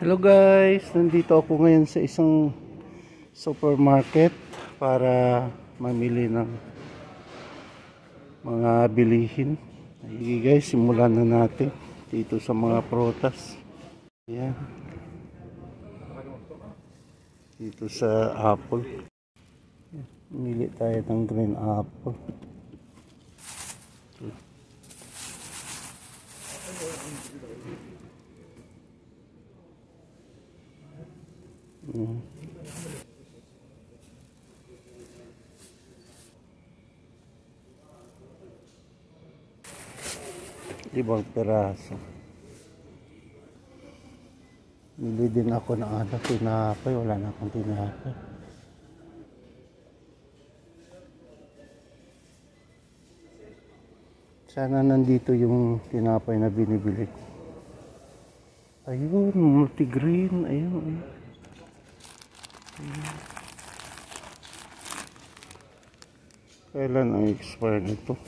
Hello guys, nandito ako ngayon sa isang supermarket para mamili ng mga bilihin. Sige guys, simulan na natin dito sa mga prutas. Ayan. Dito sa apple. Mili tayo ng green apple. Ibang peraso. Bili din ako ng tinapay. Wala na akong tinapay. Sana nandito yung tinapay na binibili ko. Ayun, multigrain. Ayun. Kailan ang expire nito?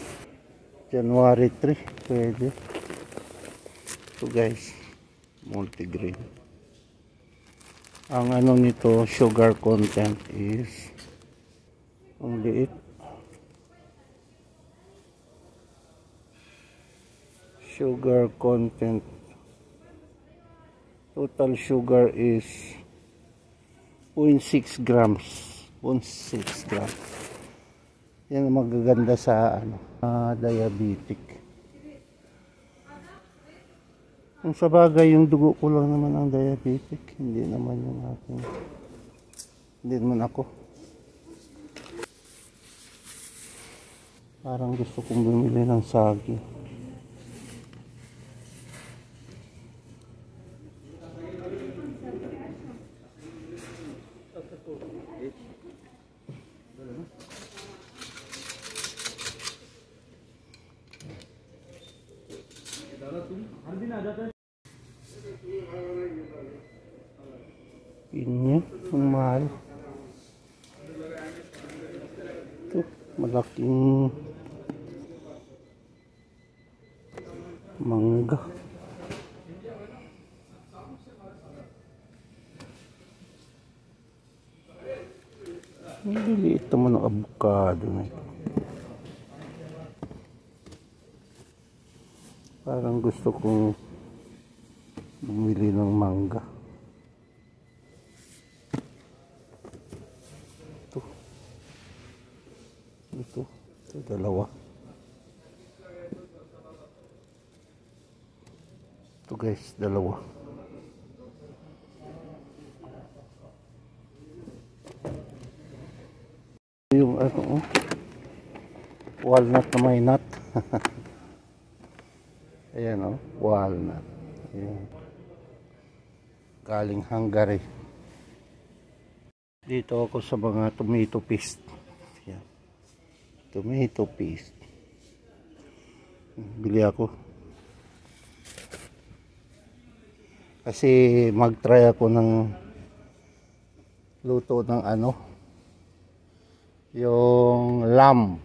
January 3. Pwede. So guys, multigrain. Ang ano nito, sugar content is ang liit. Sugar content, total sugar is 0.6 grams. 0.6 grams. Yan ang magaganda sa diabetic. Kung sa bagay yung dugo ko lang naman ang diabetic, hindi naman yung aking, hindi naman ako. Parang gusto kong bumili ng saging. Pinya, ang mahal. Ito, malaking mangga. Maliliit naman ang avocado na ito. Parang gusto kong bumili ng mangga. Ito dalawa. Ito guys, dalawa. Yung walnut na may nut. Ayan walnut. Ayan. Galing Hungary. Dito ako sa mga tomato paste. Ayan. Tomato paste. Bili ako. Kasi mag-try ako ng luto ng yung lamb.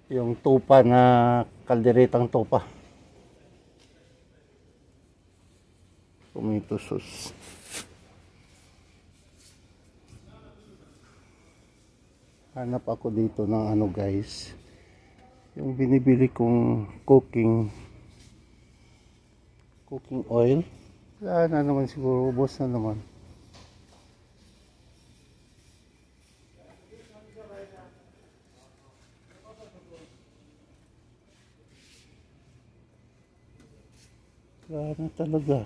Yung tupa na kalderetang tupa. Tomato sauce. Hanap ako dito ng guys. Yung binibili kong cooking oil. Wala na naman siguro. Ubos na naman. Wala na talaga.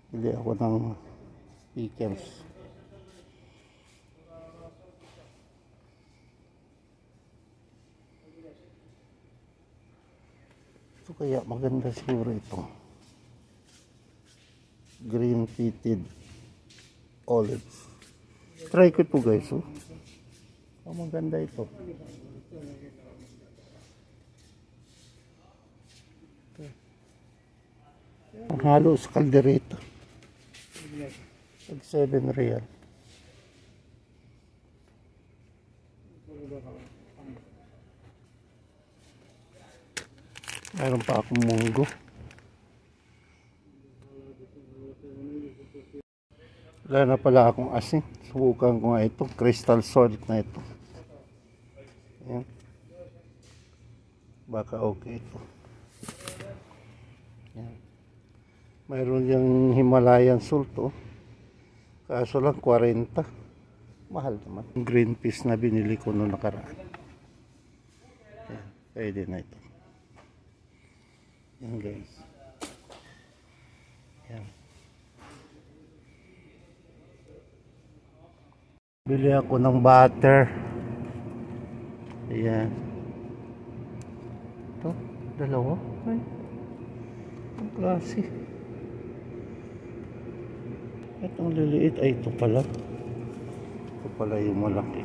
Bili ako ng pickles. Ito kaya maganda siguro ito. Green peated olives. Try ko ito guys. Maganda ito. Ang halo sa kaldereta. Pag 7 real. Mayroon pa akong munggo. Wala na pala akong asin. Subukan ko nga ito. Crystal salt na ito. Ayan. Baka okay ito. Ayan. Mayroon yung Himalayan salt, oh. Kaso lang 40. Mahal naman. Green peas na binili ko noong nakaraan. Ayan. Pwede na ito. Ayan guys. Ayan. Bili ako ng butter. Ayan. Ito, dalawa. Ay, ang klase. Itong liliit ay ito pala. Ito pala yung malaki.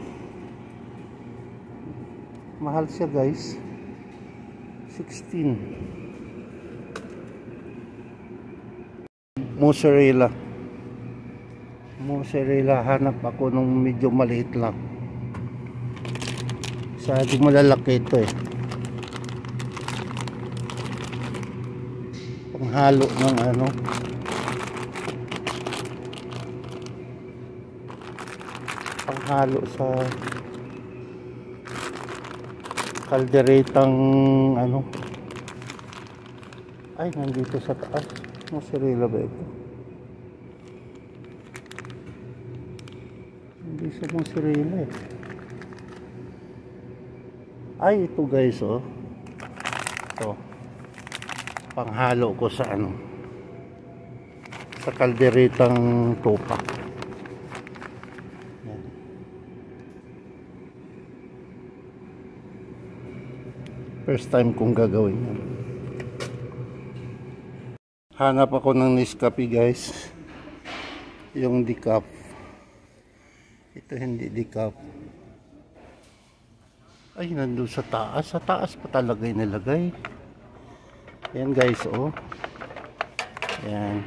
Mahal siya guys. 16. Mozzarella. Mozzarella, hanap ako nung medyo maliit lang. Masyado malalaki ito eh. Panghalo ng ano. Panghalo sa kalderetang ano. Ay, nandito sa taas. Mozzarella ba ito? Hindi sa mozzarella eh. Ay, ito guys, oh. Ito. Panghalo ko sa ano. Sa kalderetang tupa. Yan. First time kong gagawin yan. Hanap ako ng Nescafe guys. Yung decaf. Ito hindi decaf. Ay, nandun sa taas. Sa taas pa talaga inilagay. Yan guys, oh. Yan.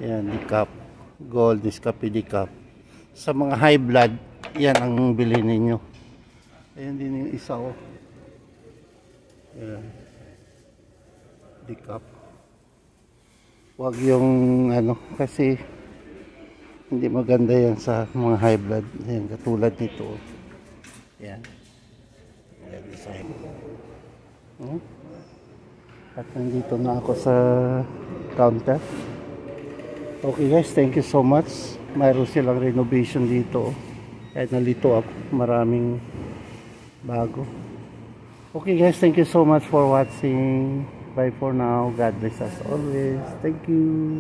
Yan, decaf. Gold Nescafe decaf. Sa mga high blood, yan ang bilhin ninyo. Ayan din yung isa, oh. Yan. Decaf. Wag yung ano, kasi hindi maganda yan sa mga high blood. Yan, katulad nito. Yan. Yan, design. At nandito na ako sa counter. Okay guys, thank you so much. Mayroon silang renovation dito. Kahit nalito ako, maraming bago. Okay guys, thank you so much for watching. Bye for now. God bless us always. Thank you.